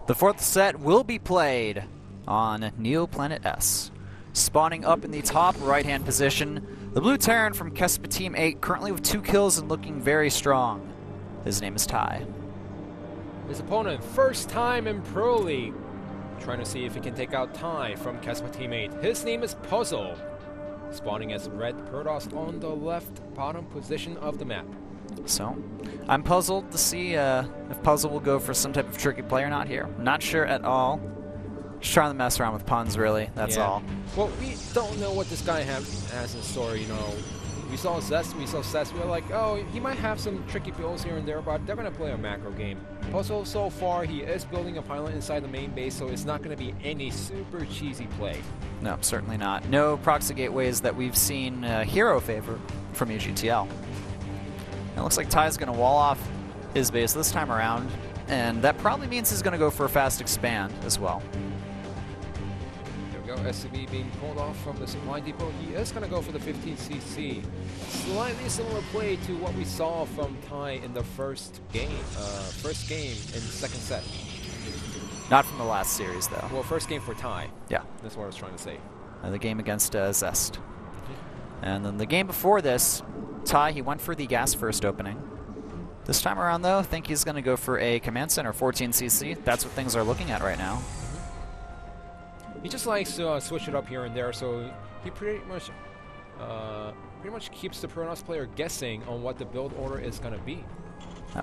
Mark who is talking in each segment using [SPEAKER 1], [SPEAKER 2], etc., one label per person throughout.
[SPEAKER 1] The fourth set will be played on Neo Planet S. Spawning up in the top right-hand position, the blue Terran from Kespa Team 8, currently with 2 kills and looking very strong. His name is Ty.
[SPEAKER 2] His opponent, first time in Pro League. Trying to see if he can take out Ty from Kespa Team 8. His name is Puzzle. Spawning as red Protoss on the left bottom position of the map.
[SPEAKER 1] So, I'm puzzled to see if Puzzle will go for some type of tricky play or not here. Not sure at all. Just trying to mess around with puns, really. That's all.
[SPEAKER 2] Well, we don't know what this guy has in store, you know. We saw Zest, we saw Cess. We were like, oh, he might have some tricky builds here and there, but they're going to play a macro game. Puzzle, so far, he is building a pylon inside the main base, so it's not going to be any super cheesy play.
[SPEAKER 1] No, certainly not. No proxy gateways that we've seen hero favor from UGTL. It looks like Ty's going to wall off his base this time around, and that probably means he's going to go for a fast expand as well.
[SPEAKER 2] There we go, SCV being pulled off from the supply depot. He is going to go for the 15cc. Slightly similar play to what we saw from Ty in the first game in the second set.
[SPEAKER 1] Not from the last series, though.
[SPEAKER 2] Well, first game for Ty.
[SPEAKER 1] Yeah.
[SPEAKER 2] That's what I was trying to say.
[SPEAKER 1] The game against Zest. And then the game before this, Ty, he went for the gas first opening. This time around, though, I think he's going to go for a command center 14cc. That's what things are looking at right now.
[SPEAKER 2] He just likes to switch it up here and there, so he pretty much keeps the Protoss player guessing on what the build order is going to be.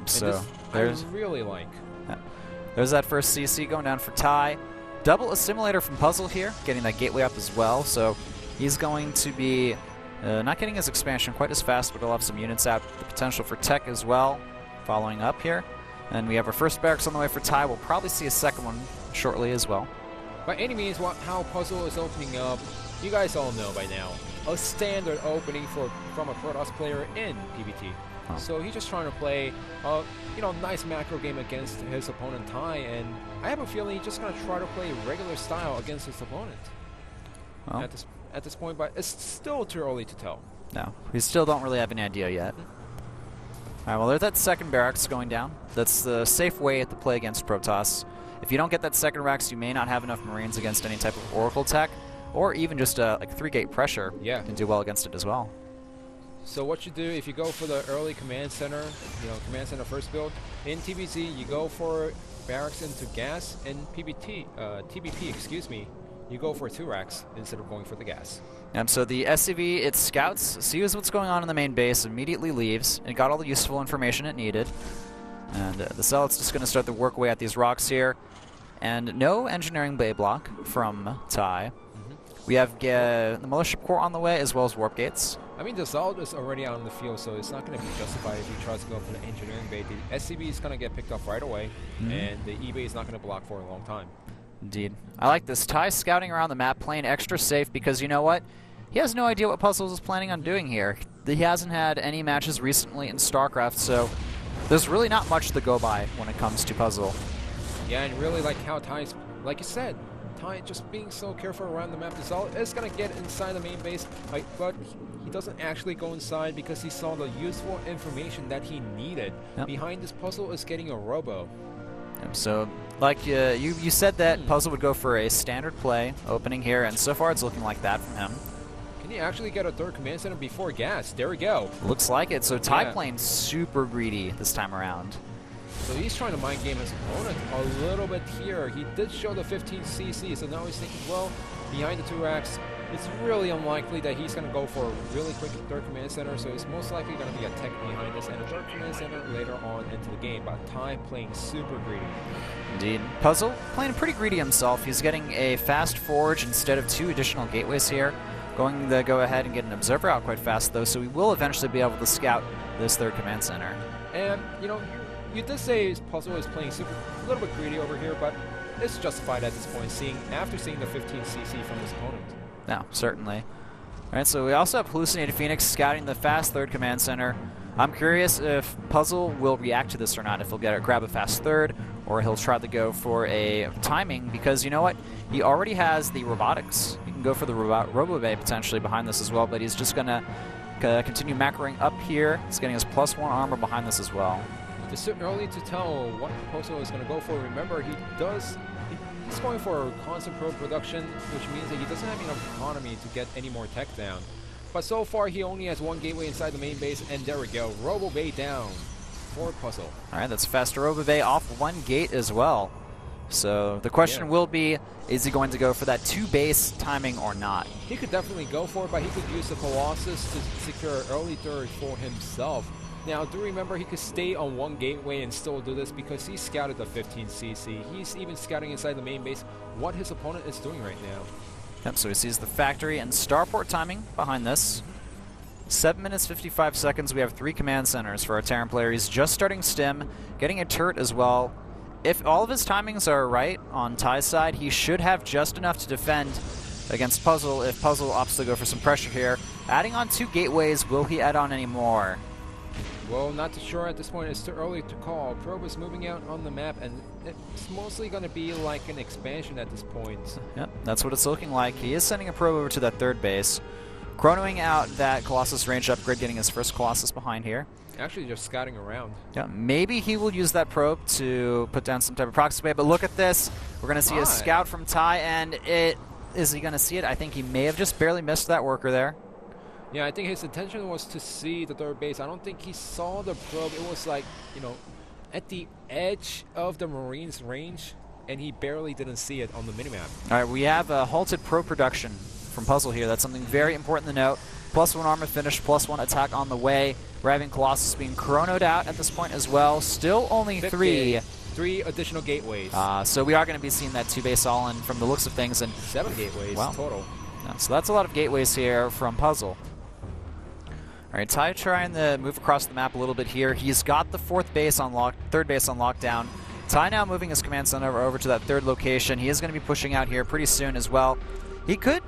[SPEAKER 1] So there's
[SPEAKER 2] I really like.
[SPEAKER 1] There's that first CC going down for Ty. Double assimilator from Puzzle here, getting that gateway up as well. So he's going to be not getting his expansion quite as fast, but he'll have some units out. The potential for tech as well, following up here. And we have our first barracks on the way for Ty. We'll probably see a second one shortly as well.
[SPEAKER 2] By any means, how Puzzle is opening up, you guys all know by now. A standard opening from a Protoss player in PvT.
[SPEAKER 1] Oh.
[SPEAKER 2] So he's just trying to play a nice macro game against his opponent Ty, and I have a feeling he's just going to try to play regular style against his opponent at this point, but it's still too early to tell.
[SPEAKER 1] No, we still don't really have an idea yet. Alright, well, there's that second barracks going down. That's the safe way to play against Protoss. If you don't get that second Rex, you may not have enough Marines against any type of Oracle tech, or even just like 3-gate pressure.
[SPEAKER 2] Yeah.
[SPEAKER 1] You can do well against it as well.
[SPEAKER 2] So what you do, if you go for the early command center, command center first build, in TVZ, you go for barracks into gas, in TvP, excuse me, you go for 2 racks instead of going for the gas.
[SPEAKER 1] So the SCV, it scouts, sees what's going on in the main base, immediately leaves, and got all the useful information it needed. And the Zealot's just going to start to work away at these rocks here. And no engineering bay block from Ty. We have the Militia Corps on the way, as well as warp gates.
[SPEAKER 2] I mean, the Zealot is already out in the field, so it's not going to be justified if he tries to go for the engineering bay. The SCV is going to get picked up right away, and the E-bay is not going to block for a long time. Indeed.
[SPEAKER 1] I like this. Ty scouting around the map, playing extra safe, because you know what? He has no idea what Puzzle is planning on doing here. He hasn't had any matches recently in StarCraft, so there's really not much to go by when it comes to Puzzle.
[SPEAKER 2] Yeah, and really like how Ty's, like you said, Ty just being so careful around the map. The Zealot is going to get inside the main base, but he doesn't actually go inside because he saw the useful information that he needed. Yep. Behind this Puzzle is getting a robo.
[SPEAKER 1] So, like you said that Puzzle would go for a standard play opening here, and so far it's looking like that from him.
[SPEAKER 2] Can he actually get a third command center before gas? There we go.
[SPEAKER 1] Looks like it. So Ty playing super greedy this time around.
[SPEAKER 2] So he's trying to mind game his opponent a little bit here. He did show the 15cc, so now he's thinking, well, behind the 2 racks, it's really unlikely that he's going to go for a really quick third command center, so it's most likely going to be a tech behind this and a third command center later on into the game. But Ty playing super greedy.
[SPEAKER 1] Indeed. Puzzle playing pretty greedy himself. He's getting a fast forge instead of 2 additional gateways here. Going to go ahead and get an observer out quite fast, though, so we will eventually be able to scout this third command center.
[SPEAKER 2] And, you did say Puzzle is playing a little bit greedy over here, but it's justified at this point, after seeing the 15cc from his opponent.
[SPEAKER 1] No, certainly. Alright, so we also have Hallucinated Phoenix scouting the fast third command center. I'm curious if Puzzle will react to this or not, if he'll grab a fast third, or he'll try to go for a timing, because you know what? He already has the robotics. can go for the Robo-Bay potentially behind this as well, but he's just going to continue macroing up here. He's getting his +1 armor behind this as well.
[SPEAKER 2] It's too early to tell what Pozo is going to go for. Remember, he's going for constant probe production, which means that he doesn't have enough economy to get any more tech down. But so far, he only has 1 gateway inside the main base, and there we go. Robo-Bay down for Puzzle.
[SPEAKER 1] All right, that's faster Robo-Bay off 1 gate as well. So the question will be, is he going to go for that 2 base timing or not?
[SPEAKER 2] He could definitely go for it, but he could use the Colossus to secure early third for himself. Now, do remember, he could stay on 1 gateway and still do this because he scouted the 15cc. He's even scouting inside the main base what his opponent is doing right now.
[SPEAKER 1] Yep, so he sees the factory and starport timing behind this. 7 minutes, 55 seconds. We have 3 command centers for our Terran player. He's just starting stim, getting a turret as well. If all of his timings are right on Ty's side, he should have just enough to defend against Puzzle if Puzzle opts to go for some pressure here. Adding on 2 gateways, will he add on any more?
[SPEAKER 2] Well, not too sure at this point. It's too early to call. Probe is moving out on the map, and it's mostly going to be like an expansion at this point.
[SPEAKER 1] Yep, that's what it's looking like. He is sending a probe over to that 3rd base. Chronoing out that Colossus range upgrade, getting his first Colossus behind here.
[SPEAKER 2] Actually just scouting around.
[SPEAKER 1] Yeah, maybe he will use that probe to put down some type of proxy bay, but look at this. We're going to see a scout from Ty, and is he going to see it? I think he may have just barely missed that worker there.
[SPEAKER 2] Yeah, I think his intention was to see the 3rd base. I don't think he saw the probe. It was like, you know, at the edge of the Marines' range, and he barely didn't see it on the minimap.
[SPEAKER 1] All right, we have a halted probe production from Puzzle here. That's something very important to note. +1 armor finished, +1 attack on the way. We're having Colossus being chronoed out at this point as well. Still only 3.
[SPEAKER 2] 3 additional gateways.
[SPEAKER 1] So we are going to be seeing that 2 base all-in from the looks of things. And
[SPEAKER 2] 7 gateways total.
[SPEAKER 1] Yeah, so that's a lot of gateways here from Puzzle. All right, Ty trying to move across the map a little bit here. He's got the 4th base on 3rd base on lockdown. Ty now moving his command center over to that 3rd location. He is going to be pushing out here pretty soon as well. He could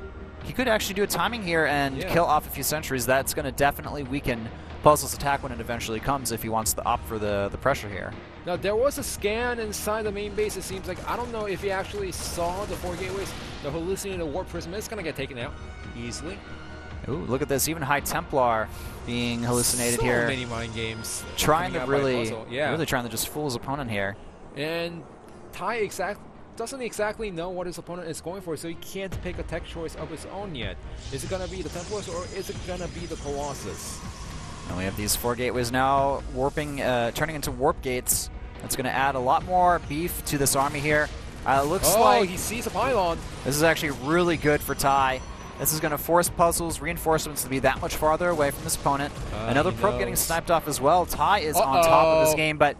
[SPEAKER 1] actually do a timing here and kill off a few sentries. That's going to definitely weaken Puzzle's attack when it eventually comes if he wants to opt for the pressure here.
[SPEAKER 2] Now, there was a scan inside the main base. It seems like, I don't know if he actually saw the 4 gateways. The hallucinated warp prism is going to get taken out easily.
[SPEAKER 1] Ooh, look at this. Even High Templar being hallucinated here.
[SPEAKER 2] So many mind games.
[SPEAKER 1] Trying to really trying to just fool his opponent here.
[SPEAKER 2] And Ty doesn't exactly know what his opponent is going for, so he can't pick a tech choice of his own yet. Is it going to be the Templars or is it going to be the Colossus?
[SPEAKER 1] And we have these 4 gateways now warping, turning into warp gates. That's going to add a lot more beef to this army here. Looks like
[SPEAKER 2] he sees a pylon.
[SPEAKER 1] This is actually really good for Ty. This is going to force Puzzle's reinforcements to be that much farther away from his opponent. Another probe getting sniped off as well. Ty is on top of this game, but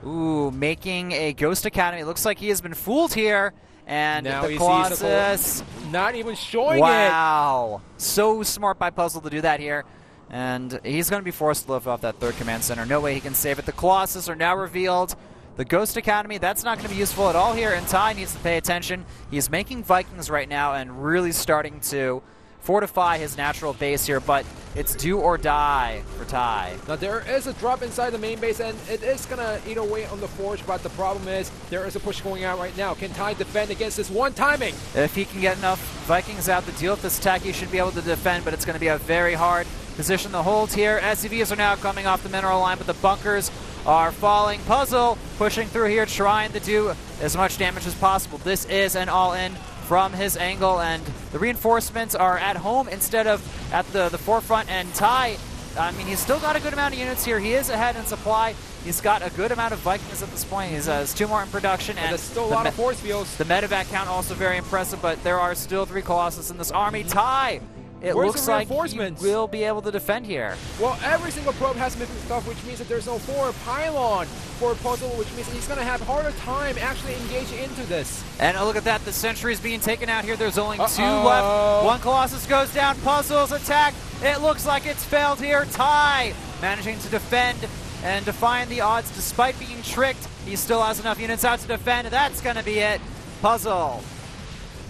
[SPEAKER 1] making a Ghost Academy. It looks like he has been fooled here. And
[SPEAKER 2] now
[SPEAKER 1] the Colossus,
[SPEAKER 2] not even showing it.
[SPEAKER 1] Wow. So smart by Puzzle to do that here. And he's going to be forced to lift off that 3rd command center. No way he can save it. The Colossus are now revealed. The Ghost Academy, that's not going to be useful at all here, and Ty needs to pay attention. He's making Vikings right now and really starting to fortify his natural base here, but it's do or die for Ty.
[SPEAKER 2] Now, there is a drop inside the main base, and it is going to eat away on the Forge, but the problem is there is a push going out right now. Can Ty defend against this one timing?
[SPEAKER 1] If he can get enough Vikings out to deal with this attack, he should be able to defend, but it's going to be a very hard position to hold here. SCVs are now coming off the mineral line, but the bunkers are falling. Puzzle pushing through here, trying to do as much damage as possible. This is an all-in from his angle, and the reinforcements are at home instead of at the forefront. And Ty, I mean, he's still got a good amount of units here. He is ahead in supply. He's got a good amount of Vikings at this point. He has 2 more in production, and
[SPEAKER 2] there's still a lot of force fields.
[SPEAKER 1] The medevac count also very impressive, but there are still 3 Colossus in this army. Ty, it looks like he will be able to defend here.
[SPEAKER 2] Well, every single probe has missing stuff, which means that there's no 4 pylon for Puzzle, which means that he's going to have a harder time actually engaging into this.
[SPEAKER 1] And look at that, the sentry's being taken out here. There's only 2 left. 1 Colossus goes down. Puzzle's attack, it looks like it's failed here. Ty managing to defend and defying the odds despite being tricked. He still has enough units out to defend. That's going to be it. Puzzle,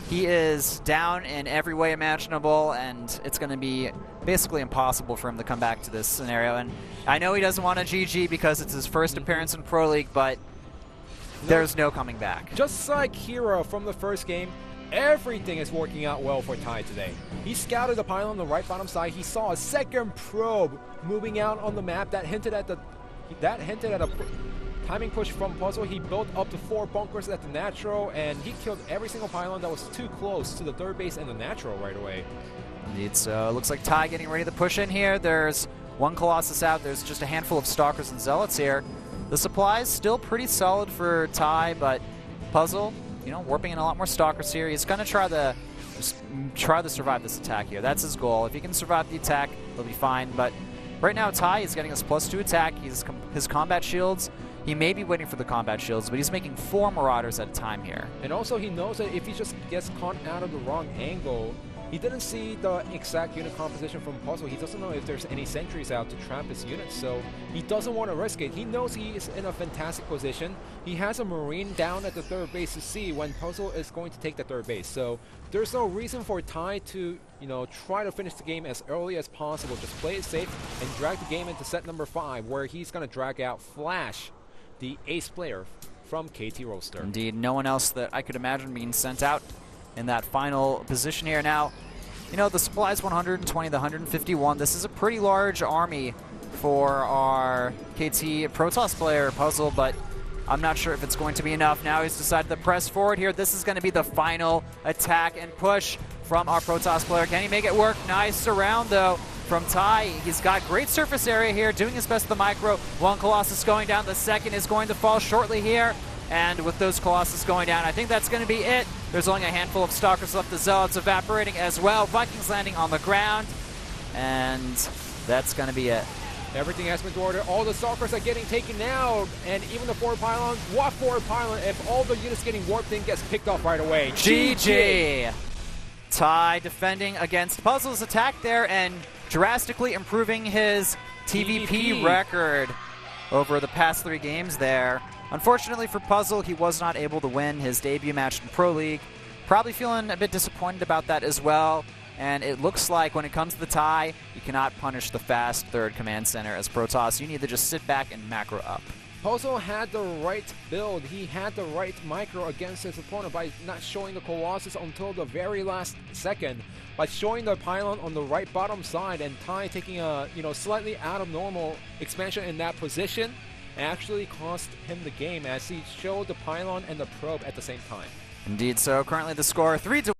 [SPEAKER 1] he is down in every way imaginable, and it's going to be basically impossible for him to come back to this scenario. And I know he doesn't want a GG because it's his first appearance in Pro League, but there's no coming back.
[SPEAKER 2] Just like Hero from the first game, Everything is working out well for Ty today. He scouted the pylon on the right bottom side. He saw a second probe moving out on the map that hinted at a timing push from Puzzle. He built up to 4 bunkers at the natural, and he killed every single pylon that was too close to the third base and the natural right away.
[SPEAKER 1] Indeed, so looks like Ty getting ready to push in here. There's one Colossus out. There's just a handful of Stalkers and Zealots here. The supply is still pretty solid for Ty, but Puzzle, you know, warping in a lot more Stalkers here. He's going to try to survive this attack here. That's his goal. If he can survive the attack, he'll be fine. But right now, Ty is getting his +2 attack. His combat shields. He may be waiting for the combat shields, but he's making 4 Marauders at a time here.
[SPEAKER 2] And also, he knows that if he just gets caught out of the wrong angle, he didn't see the exact unit composition from Puzzle. He doesn't know if there's any sentries out to trap his units, so he doesn't want to risk it. He knows he is in a fantastic position. He has a Marine down at the third base to see when Puzzle is going to take the third base. So there's no reason for Ty to, you know, try to finish the game as early as possible. Just play it safe and drag the game into set number 5, where he's going to drag out Flash, the ace player from KT Roaster.
[SPEAKER 1] Indeed, no one else that I could imagine being sent out in that final position here. Now, you know, the supply is 120 to 151. This is a pretty large army for our KT Protoss player, Puzzle, but I'm not sure if it's going to be enough. Now he's decided to press forward here. This is going to be the final attack and push from our Protoss player. Can he make it work? Nice surround, though, from Ty. He's got great surface area here, doing his best with the micro. One Colossus going down. The second is going to fall shortly here. And with those Colossus going down, I think that's going to be it. There's only a handful of Stalkers left. The Zealots evaporating as well. Vikings landing on the ground. And that's going to be it.
[SPEAKER 2] Everything has been ordered. All the Stalkers are getting taken out. And even the forward pylon. What forward pylon? If all the units getting warped in, gets picked off right away.
[SPEAKER 1] GG! Ty defending against Puzzle's attack there and drastically improving his TvP record over the past 3 games there. Unfortunately for Puzzle, he was not able to win his debut match in Pro League. Probably feeling a bit disappointed about that as well. And it looks like when it comes to the Ty, you cannot punish the fast third command center as Protoss. You need to just sit back and macro up.
[SPEAKER 2] Puzzle had the right build. He had the right micro against his opponent by not showing the Colossus until the very last second. By showing the pylon on the right bottom side, and Ty taking a slightly out of normal expansion in that position actually cost him the game, as he showed the pylon and the probe at the same time.
[SPEAKER 1] Indeed, so currently the score 3-1